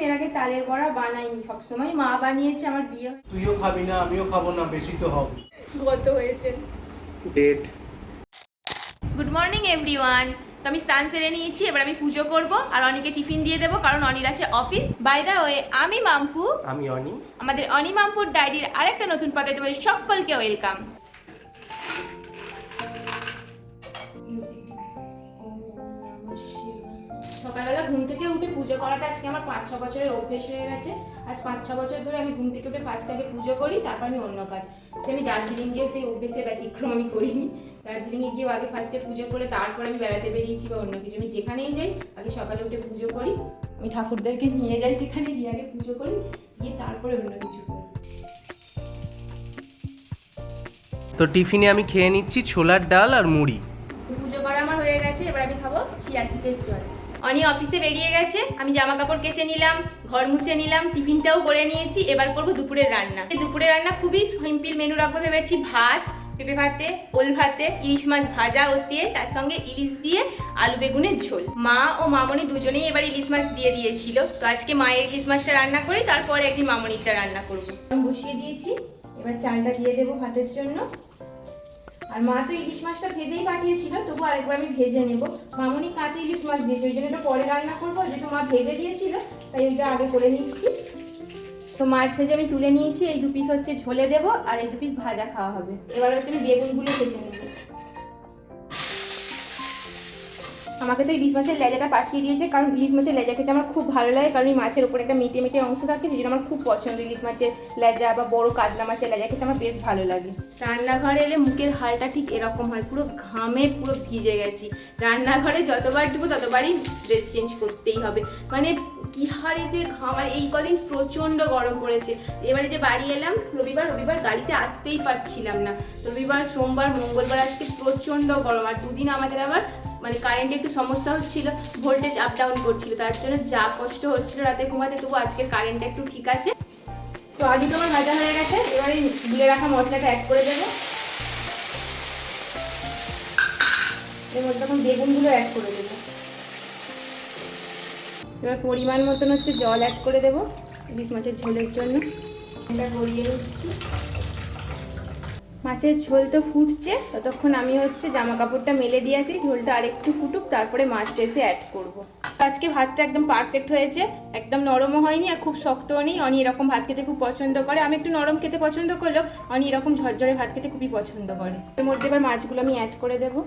এর আগে তালের বড়া বানাইনি, সবসময় মা বানিয়েছে। আমার বিয়ে তুইও খাবি না, আমিও খাবো না, বেশি তো হবে। কত হয়েছে ডেট। Good morning everyone. তো আমি স্নান সেরে নিয়েছি, এবার আমি পুজো করব আর অনিকে টিফিন দিয়ে দেবো, কারণ অনির আছে অফিস। বাই দা ওয়ে, আমি মাম্পু, আমি অনি। আমাদের অনি মাম্পুর ডায়েরির আরেকটা নতুন পাতায় তোমাদের সকলকে ওয়েলকাম। সকালবেলা ঘুম থেকে উঠে পুজো করাটা আজকে আমার 5-6 বছরের অভ্যেস হয়ে গেছে। আজ 5-6 বছর ধরে আমি ঘুম থেকে উঠে ফার্স্ট আগে পুজো করি, তারপর আমি অন্য কাজ। সে আমি দার্জিলিং গিয়েও সেই অভ্যেসের ব্যতিক্রম আমি করিনি। দার্জিলিংয়ে গিয়েও আগে ফার্স্টে পুজো করে তারপর আমি বেড়াতে বেরিয়েছি বা অন্য কিছু। আমি যেখানেই যাই আগে সকালে উঠে পুজো করি, আমি ঠাকুরদেরকে নিয়ে যাই সেখানে, গিয়ে আগে পুজো করি, গিয়ে তারপরে অন্য কিছু করি। তো টিফিনে আমি খেয়ে নিচ্ছি ছোলার ডাল আর মুড়ি। পুজো করা আমার হয়ে গেছে, এবার আমি খাবো চিয়া সিডের জল। অনি অফিসে বেরিয়ে গেছে, আমি জামা কাপড় কেচে নিলাম, ঘর মুছে নিলাম, টিফিনটাও করে নিয়েছি। এবার করবো দুপুরের রান্না। দুপুরের রান্না খুবই সিম্পল মেনু রাখবো ভেবেছি। ভাত, পেঁপে ভাতে, ওল ভাতে, ইলিশ মাছ ভাজা ও তেল, তার সঙ্গে ইলিশ দিয়ে আলু বেগুনের ঝোল। মা ও মামনি দুজনেই এবার ইলিশ মাছ দিয়ে দিয়েছিল, তো আজকে মায়ের ইলিশ মাছটা রান্না করি, তারপরে একদিন মামনিরটা রান্না করবো। বসিয়ে দিয়েছি, এবার চালটা দিয়ে দেবো ভাতের জন্য। আর মা তো ইলিশ মাছটা ভেজেই পাঠিয়েছিল, তবু আরেকবার আমি ভেজে নেব। মামনি কাঁচা ইলিশ মাছ দিয়েছে, ওই জন্য এটা পরে রান্না করবো, যেহেতু মা ভেজে দিয়েছিল তাই ওইটা আগে করে নিচ্ছি। তো মাছ ভেজে আমি তুলে নিয়েছি, এই 2 পিস হচ্ছে ঝোলে দেবো আর এই 2 পিস ভাজা খাওয়া হবে। এবার হচ্ছে আমি বেগুনগুলো ভেজে নেব। আমাকে তো ইলিশ মাছের লেজাটা পাঠিয়ে দিয়েছে, কারণ ইলিশ মাছের লেজা খেতে আমার খুব ভালো লাগে, কারণ এই মাছের উপরে একটা মেটে মেটে অংশ থাকে, যেটা আমার খুব পছন্দ। ইলিশ মাছের লেজা বা বড় কাতলা মাছের লেজা খেতে আমার বেশ ভালো লাগে। রান্নাঘরে এলে মুখের হালটা ঠিক এরকম হয়, পুরো ঘামে পুরো ভিজে গেছি। রান্নাঘরে যতবার ঢুকবো ততবারই ড্রেস চেঞ্জ করতেই হবে, মানে কি হারে যে ঘাম। আর এই কদিন প্রচণ্ড গরম পড়েছে। এবারে যে বাড়ি এলাম রবিবার গাড়িতে আসতেই পারছিলাম না। রবিবার, সোমবার, মঙ্গলবার আজকে প্রচণ্ড গরম। আর 2 দিন আমাদের আবার মানে কারেন্টে একটু সমস্যা হচ্ছিল, ভোল্টেজ আপ ডাউন করছিল, তার জন্য যা কষ্ট হচ্ছিল রাতে ঘুমাতে, তবু আজকে কারেন্টটা একটু ঠিক আছে। তো আলু তো আমার ভাজা হয়ে গেছে, এবারে গুলে রাখা মশলাটা অ্যাড করে দেবো। এর মধ্যে তখন বেগুনগুলো অ্যাড করে দেবো। এবার পরিমাণ মতন হচ্ছে জল অ্যাড করে দেবো ইলিশ মাছের ঝোলের জন্য। এটা গড়িয়ে নিচ্ছি। মাছের ঝোল তো ফুটছে, ততক্ষণ আমি হচ্ছে জামা কাপড়টা মেলে দিয়ে আসি, ঝোলটা আরেকটু ফুটুক, তারপরে মাছটা এসে অ্যাড করব। আজকে ভাতটা একদম পারফেক্ট হয়েছে, একদম নরমও হয়নি আর খুব শক্তও নেই। অনি এরকম ভাত খেতে খুব পছন্দ করে, আমি একটু নরম খেতে পছন্দ করলেও অনি এরকম ঝরঝরে ভাত খেতে খুবই পছন্দ করে। এর মধ্যে এবার মাছগুলো আমি অ্যাড করে দেবো।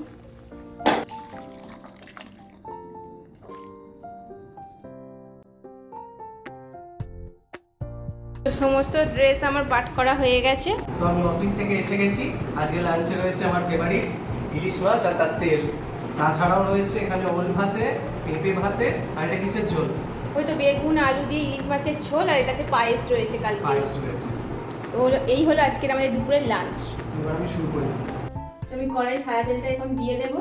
সমস্ত ড্রেস আমার পাট করা হয়ে গেছে। তো আমি অফিস থেকে এসে গেছি। আজকে লাঞ্চে রয়েছে আমার ফেভারিট ইলিশ মাছ আর তার তেল। তাছাড়াও রয়েছে এখানে ওল ভাতে, পেঁপে ভাতে আর এটা কিসের ঝোল? ওই তো বেগুন আলু দিয়ে ইলিশ মাছের ঝোল, আর এটাতে পায়েস রয়েছে কালকে। পায়েস রয়েছে। তো এই হলো আজকের আমাদের দুপুরের লাঞ্চ। এবার আমি শুরু করি। আমি কড়াই সাদা তেলটা এখন দিয়ে দেবো,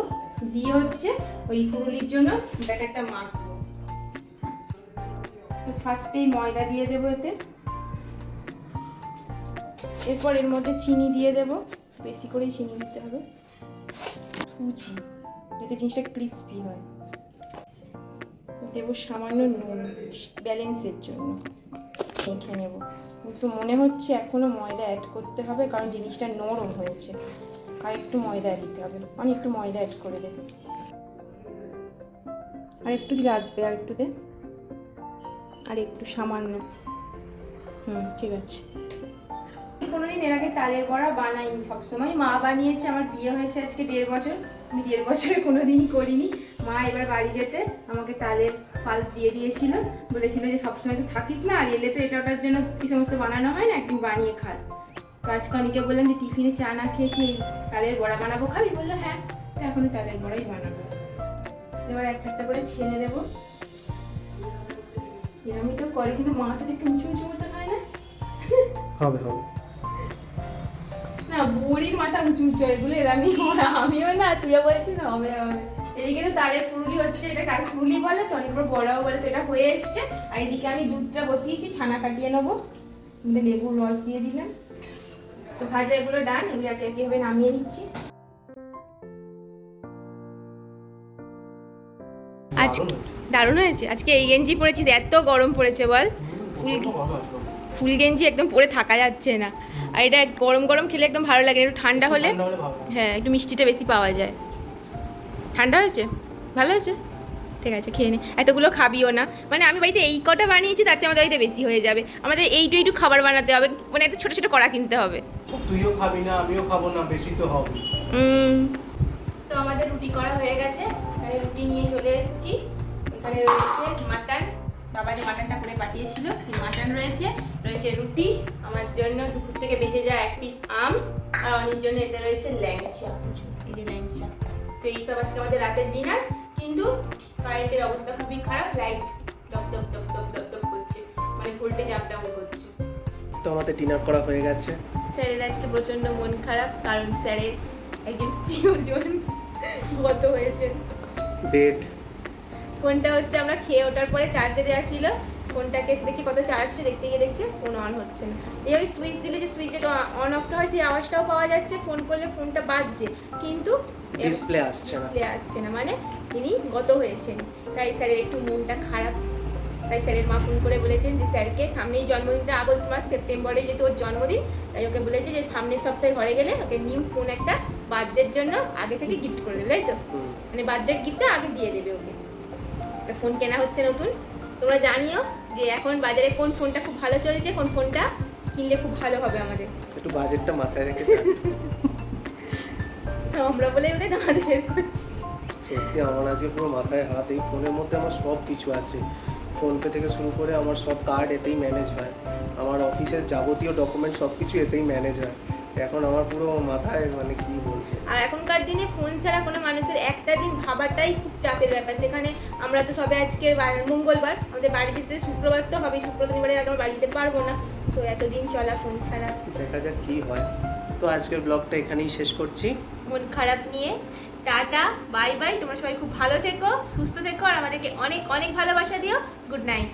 দিয়ে হচ্ছে ওই ফুলুলির জন্য ব্যাটারটা মাখবো। তো ফার্স্টেই ময়দা দিয়ে দেবো এতে, এরপর এর মধ্যে চিনি দিয়ে দেবো, বেশি করেই চিনি দিতে হবে, সুজি, যাতে জিনিসটা ক্রিস্পি হয়। দেবো সামান্য নুন ব্যালেন্সের জন্য, মেখে নেব। কিন্তু মনে হচ্ছে এখনো ময়দা অ্যাড করতে হবে, কারণ জিনিসটা নরম হয়েছে, আর একটু ময়দা দিতে হবে। মানে একটু ময়দা অ্যাড করে দেবে, আর একটু লাগবে, আর একটু দে, আর একটু সামান্য। ঠিক আছে। কোনোদিন এর আগে তালের বড়া বানাইনি, সবসময় মা বানিয়েছে। আমার বিয়ে হয়েছে আজকে 1.5 বছর, আমি 1.5 বছরে কোনোদিনই করিনি। মা এবার বাড়ি যেতে আমাকে তালের পাল্প দিয়ে দিয়েছিল, বলেছিল যে সবসময় তো থাকিস না, আর এলে তো এটা ওটার জন্য কি সমস্ত বানানো হয় না, একদিন বানিয়ে খাস। তো আজকে অনেকে বললাম যে টিফিনে চা না খেয়ে কি তালের বড়া বানাবো, খাবি? বললো হ্যাঁ, তো এখন তালের বড়াই বানাবো। এবার একটা একটা করে ছেড়ে দেবো। এরমই তো করে, কিন্তু মাটা একটু উঁচু উঁচু মতো হয় না? হবে হবে না, বুড়ির মাথা উঁচু উঁচু, এগুলো এরামি হয়। আমিও না, তুইও বলছিস হবে হবে। এদিকে তো তালের ফুরুলি হচ্ছে, এটা কাল ফুরুলি বলে তো, অনেক বড় বড়াও বলে, তো এটা হয়ে এসছে। আর এদিকে আমি দুধটা বসিয়েছি, ছানা কাটিয়ে নেবো, লেবুর রস দিয়ে দিলাম। তো ভাজা এগুলো ডান, এগুলো একে একে ভাবে নামিয়ে নিচ্ছি। আজ দারুণ হয়েছে। দারুণ হয়েছে। আজকে এই গেঞ্জি পরেছিস, এত গরম পড়েছে বল। ফুল গেঞ্জি একদম পরে থাকা যাচ্ছে না। আর এটা গরম গরম খেলে একদম ভালো লাগে, একটু ঠান্ডা হলে হ্যাঁ একটু মিষ্টিটা বেশি পাওয়া যায়। ঠান্ডা হয়েছে, ভালো হয়েছে, ঠিক আছে খেয়ে নে। এতগুলো খাবিও না, মানে আমি বাড়িতে এই কটা বানিয়েছি, তাতে আমাদের বাড়িতে বেশি হয়ে যাবে। আমাদের এইটু একটু খাবার বানাতে হবে, মানে এত ছোটো ছোটো কড়া কিনতে হবে। তুইও খাবি না, আমিও খাবো না, বেশি তো হবে। তো আমাদের রুটি করা হয়ে গেছে, এখানে রুটি নিয়ে চলে এসেছি। এখানে রয়েছে মাটন, বাবা যে মাটনটা করে পাঠিয়েছিল মাটন রয়েছে, রয়েছে রুটি, আমার জন্য দুপুর থেকে বেঁচে যায় এক পিস আম, আর অনেক জন্য এতে রয়েছে ল্যাংচা, এই যে ল্যাংচা। তো এইসব আজকে আমাদের রাতের ডিনার। কিন্তু কারেন্টের অবস্থা খুবই খারাপ, লাইট দপ দপ দপ দপ দপ দপ করছে, মানে ভোল্টেজ আপ ডাউন করছে। তো আমাদের ডিনার করা হয়ে গেছে। স্যারের আজকে প্রচন্ড মন খারাপ, কারণ স্যারের একজন প্রিয়জন গত হয়েছে। ডেট ফোনটা হচ্ছে আমরা খেয়ে ওঠার পরে চার্জে দেওয়া ছিল, ফোনটাকে এসে দেখছি কত চার্জ হচ্ছে, দেখতে গিয়ে দেখছে ফোন অন হচ্ছে না। এইভাবে সুইচ দিলে যে সুইচের অন অফটা হয় সেই আওয়াজটাও পাওয়া যাচ্ছে, ফোন করলে ফোনটা বাজছে, কিন্তু ডিসপ্লে আসছে না। ডিসপ্লে আসছে না, মানে তিনি গত হয়েছেন। তাই স্যারের একটু মনটা খারাপ। তাই স্যারের মা ফোন করে বলেছেন যে স্যারকে সামনেই জন্মদিনটা, আগস্ট মাস, সেপ্টেম্বরে যেহেতু ওর জন্মদিন, তাই ওকে বলেছে যে সামনের সপ্তাহে ঘরে গেলে ওকে নিউ ফোন একটা বার্থডের জন্য আগে থেকে গিফট করে দেবে, তাই তো? মানে বার্থডে গিফটটা আগে দিয়ে দেবে ওকে। একটা ফোন কেনা হচ্ছে নতুন। তোমরা জানিও যে এখন বাজারে কোন ফোনটা খুব ভালো চলছে, কোন ফোনটা কিনলে খুব ভালো হবে আমাদের। একটু বাজেটটা মাথায় রেখে আমরা বলে ওদের তোমাদের হেল্প করছি। সত্যি আমার আজকে পুরো মাথায় হাত। এই ফোনের মধ্যে আমার সব কিছু আছে, ফোনপে থেকে শুরু করে আমার সব কার্ড এতেই ম্যানেজ হয়, আমার অফিসের যাবতীয় ডকুমেন্ট সব কিছু এতেই ম্যানেজ হয়। এখন আমার পুরো মাথায় মানে কি বলবো। আর এখনকার দিনে ফোন ছাড়া কোনো মানুষের একটা দিন ভাবাটাই খুব চাপের ব্যাপার। সেখানে আমরা তো সবে আজকে মঙ্গলবার, আমাদের বাড়ি যেতে শুক্রবার তো হবে, শুক্র শনিবারে আমরা বাড়িতে পারবো না, তো এতদিন চলা ফোন ছাড়া। দেখা যাক কি হয়। তো আজকের ব্লগটা এখানেই শেষ করছি। মন খারাপ নিয়ে টাটা, বাই বাই। তোমরা সবাই খুব ভালো থেকো, সুস্থ থেকো, আর আমাদেরকে অনেক অনেক ভালোবাসা দিও। Good night.